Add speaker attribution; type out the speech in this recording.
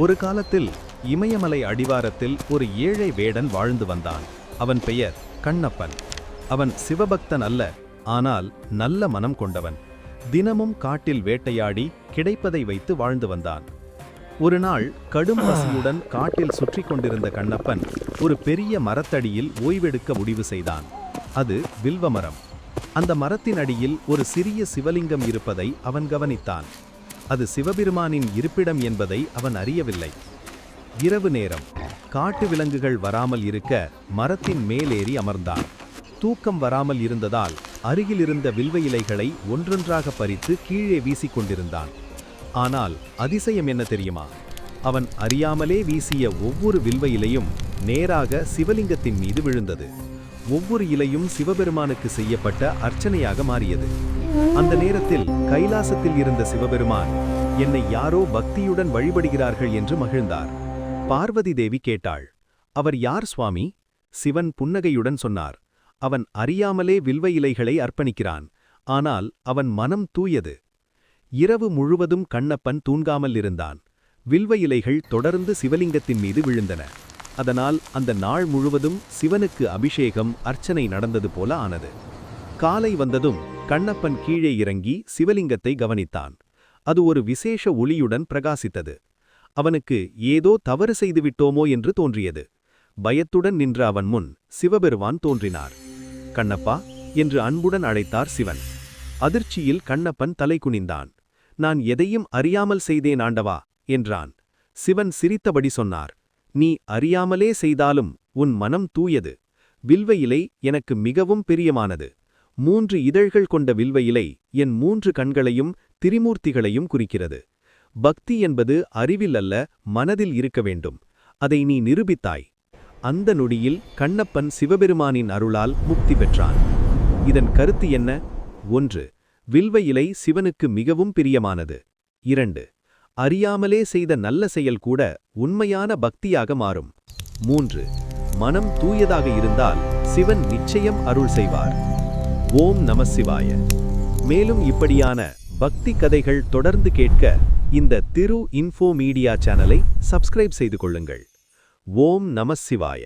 Speaker 1: ஒரு காலத்தில் இமயமலை அடிவாரத்தில் ஒரு ஏழை வேடன் வாழ்ந்து வந்தான். அவன் பெயர் கண்ணப்பன். அவன் சிவபக்தன் அல்ல, ஆனால் நல்ல மனம் கொண்டவன். தினமும் காட்டில் வேட்டையாடி கிடைப்பதை வைத்து வாழ்ந்து வந்தான். ஒரு நாள் கடும் பசியுடன் காட்டில் சுற்றி கொண்டிருந்த கண்ணப்பன் ஒரு பெரிய மரத்தடியில் ஓய்வெடுக்க முடிவு செய்தான். அது வில்வ மரம். அந்த மரத்தின் அடியில் ஒரு சிறிய சிவலிங்கம் இருப்பதை அவன் கவனித்தான். அது சிவபெருமானின் இருப்பிடம் என்பதை அவன் அறியவில்லை. இரவு நேரம். காட்டு விலங்குகள் வராமல் இருக்க மரத்தின் மேலேறி அமர்ந்தான். தூக்கம் வராமல் இருந்ததால் அருகிலிருந்த வில்வ இலைகளை ஒன்றொன்றாக பறித்து கீழே வீசிக்கொண்டிருந்தான். ஆனால் அதிசயம் என்ன தெரியுமா? அவன் அறியாமலே வீசிய ஒவ்வொரு வில்வ இலையும் நேராக சிவலிங்கத்தின் மீது விழுந்தது. ஒவ்வொரு இலையும் சிவபெருமானுக்கு செய்யப்பட்ட அர்ச்சனையாக மாறியது. அந்த நேரத்தில் கைலாசத்தில் இருந்த சிவபெருமான், என்னை யாரோ பக்தியுடன் வழிபடுகிறார்கள் என்று மகிழ்ந்தார். பார்வதி தேவி கேட்டாள், அவர் யார் சுவாமி? சிவன் புன்னகையுடன் சொன்னார், அவன் அறியாமலே வில்வ இலைகளை அர்ப்பணிக்கிறான். ஆனால் அவன் மனம் தூயது. இரவு முழுவதும் கண்ணப்பன் தூங்காமல் இருந்தான். வில்வ இலைகள் தொடர்ந்து சிவலிங்கத்தின் மீது விழுந்தன. அதனால் அந்த நாள் முழுவதும் சிவனுக்கு அபிஷேகம், அர்ச்சனை நடந்தது போல ஆனது. காலை வந்ததும் கண்ணப்பன் கீழே இறங்கி சிவலிங்கத்தை கவனித்தான். அது ஒரு விசேஷ ஒளியுடன் பிரகாசித்தது. அவனுக்கு ஏதோ தவறு செய்துவிட்டோமோ என்று தோன்றியது. பயத்துடன் நின்ற அவன் முன் சிவபெருமான் தோன்றினார். கண்ணப்பா என்று அன்புடன் அழைத்தார் சிவன். அதிர்ச்சியில் கண்ணப்பன் தலை குனிந்தான். நான் எதையும் அறியாமல் செய்தேன் ஆண்டவா என்றான். சிவன் சிரித்தபடி சொன்னார், நீ அறியாமலே செய்தாலும் உன் மனம் தூயது. வில்வ இலை எனக்கு மிகவும் பிரியமானது. 3 இதழ்கள் கொண்ட வில்வ இலை என் 3 கண்களையும் திரிமூர்த்திகளையும் குறிக்கிறது. பக்தி என்பது அறிவில் அல்ல, மனதில் இருக்க வேண்டும். அதை நீ நிரூபித்தாய். அந்த நொடியில் கண்ணப்பன் சிவபெருமானின் அருளால் முக்தி பெற்றான். இதன் கருத்து என்ன? 1. வில்வ இலை சிவனுக்கு மிகவும் பிரியமானது. 2. அறியாமலே செய்த நல்ல செயல் கூட உண்மையான பக்தியாக மாறும். 3. மனம் தூயதாக இருந்தால் சிவன் நிச்சயம் அருள் செய்வார். ஓம் நம சிவாய. மேலும் இப்படியான பக்தி கதைகள் தொடர்ந்து கேட்க இந்த திரு இன்ஃபோ மீடியா சேனலை சப்ஸ்கிரைப் செய்து கொள்ளுங்கள். ஓம் நம சிவாய.